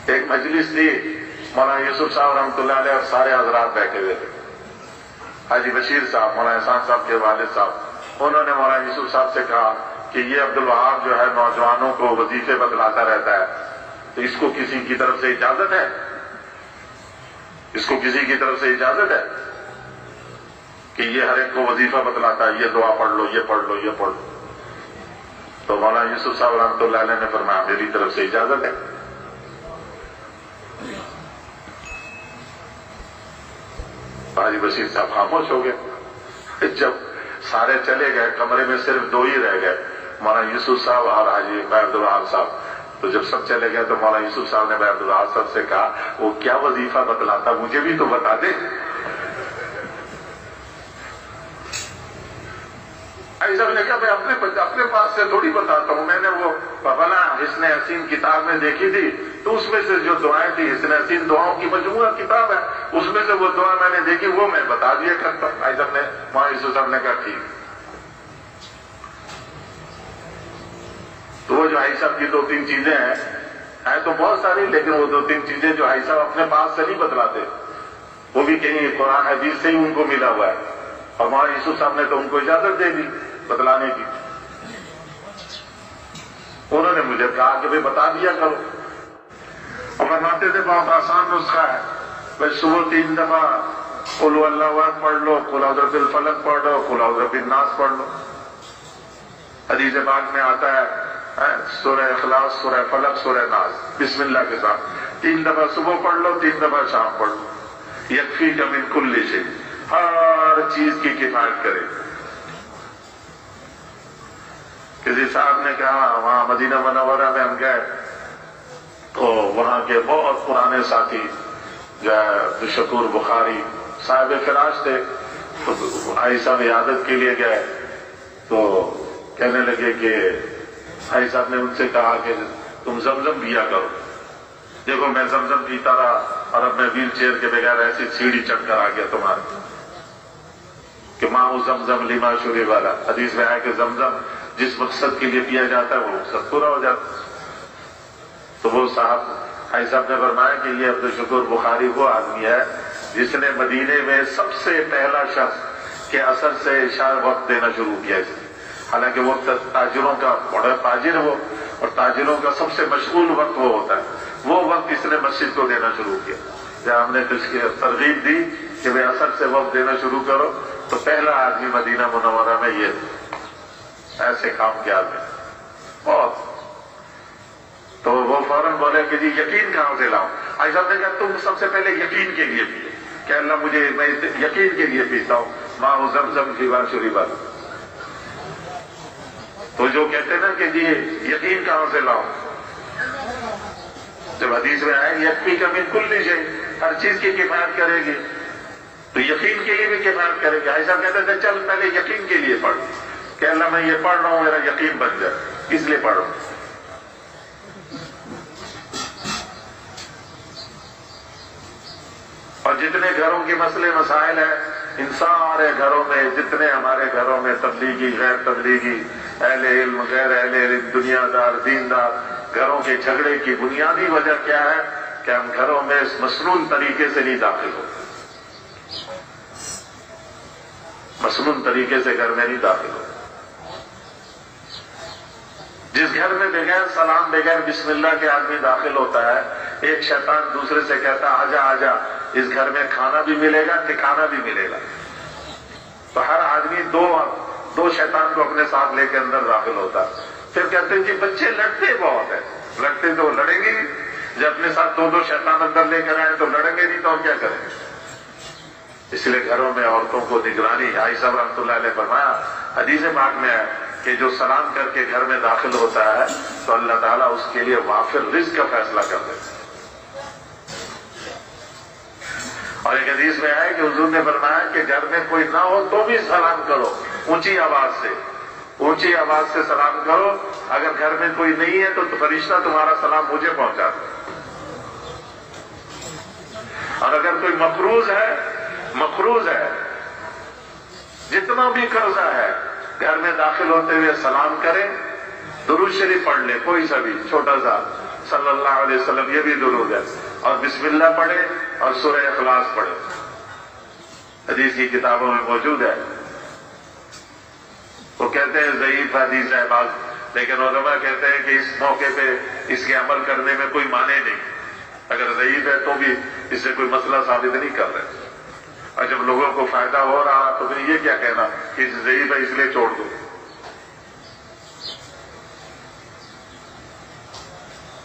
ایک مجلس تھی، مولانا یوسف صاحب رحمۃ اللہ علیہ اور سارے حضرات بیٹھے ہوئے تھے. حاجی بشیر صاحب، مولانا احسان صاحب کے والد صاحب، انہوں نے مولانا یوسف صاحب سے کہا کہ یہ عبدالوہاب جو ہے نوجوانوں کو وظیفے بتلاتا رہتا ہے، تو اس کو کسی کی طرف سے اجازت ہے؟ اس کو کسی کی طرف سے اجازت ہے کہ یہ ہر ایک کو وظیفہ بتلاتا ہے، یہ دعا پڑھ لو، یہ پڑھ لو، یہ پڑھ لو؟ تو مولانا یوسف صاحب رحمۃ اللہ علیہ نے فرمایا میری طرف سے اجازت ہے. حاجی بشیر صاحب خاموش ہو گئے. جب سارے چلے گئے، کمرے میں صرف دو ہی رہ گئے، مولانا یوسف صاحب اور حاجی بھائی عبدالوہاب صاحب. تو جب سب چلے گئے تو مولانا یوسف صاحب نے بھائی عبدالوہاب صاحب سے کہا وہ کیا وظیفہ بتلاتا، مجھے بھی تو بتا دے. ایسا نے کہا میں اپنے پاس سے تھوڑی بتاتا ہوں، میں نے وہ فلاں حسن حسین کتاب میں دیکھی تھی، تو اس میں سے جو دعائیں تھی، حسن حسین دعاؤں کی مجموعہ کتاب ہے، اس میں سے وہ دعا میں نے دیکھی، وہ میں بتا دیا کرتا ہوں. ایسا نے مولانا یوسف صاحب نے کہا ٹھیک. تو وہ جو حاجی صاحب کی دو تین چیزیں ہیں تو بہت ساری، لیکن وہ دو تین چیزیں جو حاجی صاحب اپنے پاس سے نہیں بتلاتے، وہ بھی کہیں قرآن حدیث سے ہی ان کو ملا ہوا ہے، اور مولانا یوسف صاحب نے تو ان کو اجازت دے دی بتلانے کی. انہوں نے مجھے کہا کہ بتا دیا کرو، اور فرماتے تھے بہت آسان نسخہ ہے، بس صبح 3 دفعہ قل هو اللہ احد پڑھ لو، قل اعوذ برب الفلق پڑھ لو، قل اعوذ برب الناس پڑھ لو. حدیث پاک میں آتا ہے سورہ اخلاص، سورہ فلق، سورہ ناس بسم اللہ کے ساتھ 3 دفعہ صبح پڑھ لو، 3 دفعہ شام پڑھ لو. یکفیک من کل شیء، ہر چیز کی کفایت کرے. کسی صاحب نے کہا وہاں مدینہ منورہ میں ہم گئے تو وہاں کے بہت پرانے ساتھی جو ہے عبدالشکور بخاری صاحب فراش تھے، تو حاجی صاحب عیادت کے لیے گئے تو کہنے لگے کہ حاجی صاحب نے ان سے کہا کہ تم زمزم پیا کرو. دیکھو میں زمزم پیتا رہا اور اب میں ویل چیئر کے بغیر ایسی سیڑھی چڑھ کر آ گیا تمہارے، کہ ماں زمزم لما شوری والا. حدیث میں آیا کہ زمزم جس مقصد کے لیے پیا جاتا ہے وہ مقصد پورا ہو جاتا. تو وہ صاحب حاجی صاحب نے فرمایا کہ یہ عبدالشکور بخاری وہ آدمی ہے جس نے مدینے میں سب سے پہلا شخص کے اثر سے عشاء وقت دینا شروع کیا. حالانکہ وہ تاجروں کا بڑا تاجر وہ، اور تاجروں کا سب سے مشغول وقت وہ ہوتا ہے، وہ وقت اس نے مسجد کو دینا شروع کیا. جب ہم نے اس کی ترغیب دی کہ وہ اثر سے وقت دینا شروع کرو، تو پہلا آدمی مدینہ منورہ میں یہ ایسے کام کیا ہے بہت. تو وہ فوراً بولے کہ جی یقین کہاں سے لاؤں؟ حاجی صاحب نے کہا تم سب سے پہلے یقین کے لیے پیو کہ اللہ مجھے، میں یقین کے لیے پیتا ہوں، ماں زمزم شیوا شریبا. تو جو کہتے ہیں نا کہ جی یقین کہاں سے لاؤں، جب حدیث میں آئے یکفیک من کل شیء، ہر چیز کی کفایت کرے گی، تو یقین کے لیے بھی کفایت کرے گی. حاجی صاحب کہتے تھے چل پہلے یقین کے لیے پڑھ کہ اللہ میں یہ پڑھ رہا ہوں میرا یقین بن جائے، اس لیے پڑھ رہا ہوں. اور جتنے گھروں کے مسئلے مسائل ہیں، ان سارے گھروں میں، جتنے ہمارے گھروں میں تبلیغی غیر تبلیغی، اہل علم غیر اہل علم، دنیا دار دیندار، گھروں کے جھگڑے کی بنیادی وجہ کیا ہے کہ ہم گھروں میں اس مسنون طریقے سے نہیں داخل ہوتے. مسنون طریقے سے گھر میں نہیں داخل ہوتے. جس گھر میں بغیر سلام، بغیر بسم اللہ کے آدمی داخل ہوتا ہے، ایک شیطان دوسرے سے کہتا آجا آجا، اس گھر میں کھانا بھی ملے گا، ٹھکانا بھی ملے گا. تو ہر آدمی دو شیطان کو اپنے ساتھ لے کے اندر داخل ہوتا. پھر کہتے ہیں جی بچے لڑتے بہت ہیں. لڑتے تو لڑیں گے، جب اپنے ساتھ دو شیطان اندر لے کر آئے تو لڑیں گے نہیں تو اور کیا کریں. اس لیے گھروں میں عورتوں کو نگرانی. حاجی صاحب رحمۃ اللہ علیہ فرمایا حدیث پاک میں ہے کہ جو سلام کر کے گھر میں داخل ہوتا ہے تو اللہ تعالیٰ اس کے لیے وافر رزق کا فیصلہ کر دیتا ہے. اور ایک حدیث میں ہے کہ حضور نے فرمایا کہ گھر میں کوئی نہ ہو تو بھی سلام کرو، اونچی آواز سے سلام کرو. اگر گھر میں کوئی نہیں ہے تو فرشتہ تمہارا سلام مجھے پہنچا دو. اور اگر کوئی مقروض ہے، جتنا بھی قرضہ ہے، گھر میں داخل ہوتے ہوئے سلام کریں، درود شریف پڑھ لے، کوئی سا بھی چھوٹا سا صلی اللہ علیہ وسلم، یہ بھی درود ہے، اور بسم اللہ پڑھے اور سورہ اخلاص پڑھے، حدیث کی کتابوں میں موجود ہے۔ وہ کہتے ہیں ضعیف حدیث ہے بعض، لیکن علماء کہتے ہیں کہ اس موقع پہ اس کے عمل کرنے میں کوئی معنی نہیں، اگر ضعیف ہے تو بھی اس سے کوئی مسئلہ ثابت نہیں کر رہے، اور جب لوگوں کو فائدہ ہو رہا تو پھر یہ کیا کہنا کہ ضعیف ہے اس لیے چھوڑ دو۔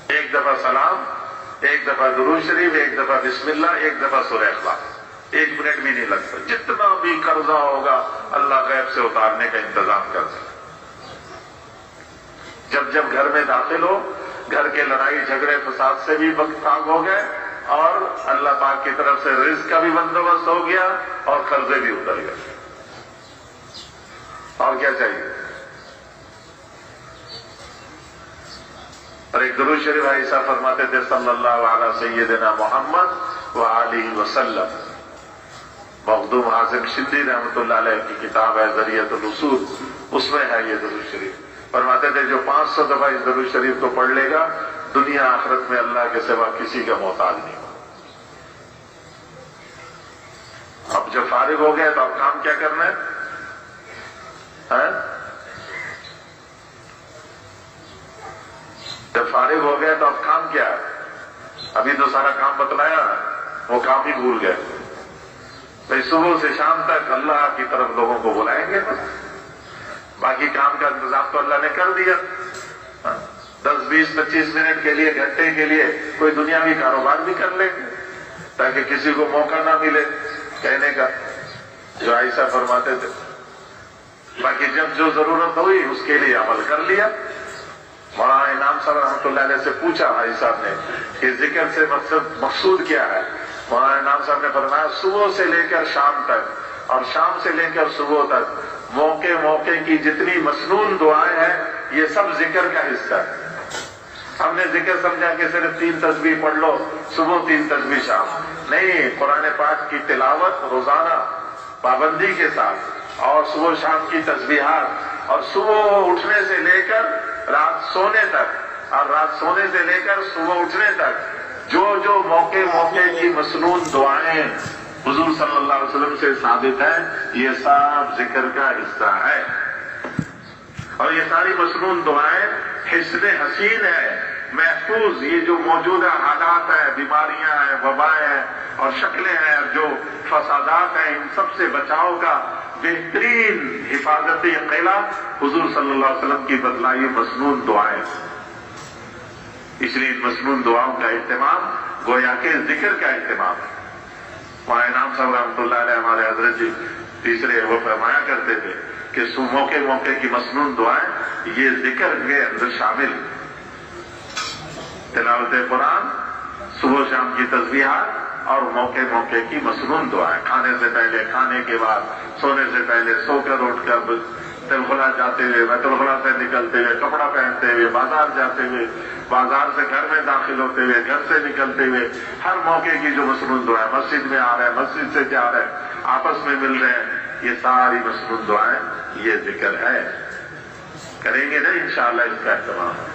ایک دفعہ سلام، ایک دفعہ درود شریف، ایک دفعہ بسم اللہ، ایک دفعہ سورہ اخلاص، 1 منٹ بھی نہیں لگتا۔ جتنا بھی قرضہ ہوگا اللہ غیب سے اتارنے کا انتظام کر دے۔ جب گھر میں داخل ہو، گھر کے لڑائی جھگڑے فساد سے بھی وقت تنگ ہو گئے، اور اللہ پاک کی طرف سے رزق کا بھی بندوبست ہو گیا اور قرضے بھی اتر گئے، اور کیا چاہیے؟ اور ایک درود شریف عیسیٰ فرماتے تھے صلی اللہ علیہ سیدنا محمد وآلہ وسلم۔ مخدوم حازم شندی رحمۃ اللہ علیہ کی کتاب ہے ذریعۃ الوصول، اس میں ہے یہ درود شریف۔ فرماتے تھے جو 500 دفعہ اس درود شریف کو پڑھ لے گا، دنیا آخرت میں اللہ کے سوا کسی کا محتاج نہیں ہوگا۔ اب جب فارغ ہو گئے تو اب کام کیا کرنا ہے؟ جب فارغ ہو گئے تو اب کام کیا ہے؟ ابھی تو سارا کام بتلایا، وہ کام ہی بھول گئے۔ بھائی صبح سے شام تک اللہ کی طرف لوگوں کو بلائیں گے، بس باقی کام کا انتظام تو اللہ نے کر دیا۔ 10 20 25 منٹ کے لیے، گھنٹے کے لیے کوئی دنیاوی کاروبار بھی کر لیں گے تاکہ کسی کو موقع نہ ملے کہنے کا، جو عائشہ فرماتے تھے۔ باقی جب جو ضرورت ہوئی اس کے لیے عمل کر لیا۔ مولانا انعام صاحب رحمۃ اللہ علیہ سے پوچھا بھائی صاحب نے کہ ذکر سے مقصود کیا ہے؟ مولانا انعام صاحب نے فرمایا صبح سے لے کر شام تک اور شام سے لے کر صبح تک موقع موقع کی جتنی مسنون دعائیں ہیں یہ سب ذکر کا حصہ ہے۔ ہم نے ذکر سمجھا کہ صرف 3 تسبیح پڑھ لو، صبح 3 تسبیح شام، نہیں، قرآن پاک کی تلاوت روزانہ پابندی کے ساتھ، اور صبح شام کی تسبیحات، اور صبح اٹھنے سے لے کر رات سونے تک، اور رات سونے سے لے کر صبح اٹھنے تک جو موقع موقع کی مسنون دعائیں حضور صلی اللہ علیہ وسلم سے ثابت ہے، یہ سب ذکر کا حصہ ہے۔ اور یہ ساری مسنون دعائیں حسن حسین ہے، محفوظ۔ یہ جو موجودہ حالات ہیں، بیماریاں ہیں، وبائیں ہیں اور شکلیں ہیں، جو فسادات ہیں، ان سب سے بچاؤ کا بہترین حفاظتی قلعہ حضور صلی اللہ علیہ وسلم کی بتلائی مسنون دعائیں۔ اس لیے ان مسنون دعاؤں کا اہتمام گویا کہ ذکر کا اہتمام ہے۔ مولانا انعام صاحب رحمۃ اللہ علیہ ہمارے حضرت جی تیسرے وہ فرمایا کرتے تھے کہ موقع موقع کی مسنون دعائیں یہ ذکر کے اندر شامل، تلاوت قرآن، صبح شام کی تسبیحات اور موقع موقع کی مسنون دعائیں، کھانے سے پہلے، کھانے کے بعد، سونے سے پہلے، سو کر اٹھ کر، تلخلا جاتے ہوئے، بیت الخلا سے نکلتے ہوئے، کپڑا پہنتے ہوئے، بازار جاتے ہوئے، بازار سے گھر میں داخل ہوتے ہوئے، گھر سے نکلتے ہوئے، ہر موقع کی جو مسنون دعائیں، مسجد میں آ رہے ہیں، مسجد سے جا رہے ہیں، آپس میں مل رہے ہیں، یہ ساری مسنون دعائیں یہ ذکر ہے۔ کریں گے نا انشاءاللہ اس کا اہتمام۔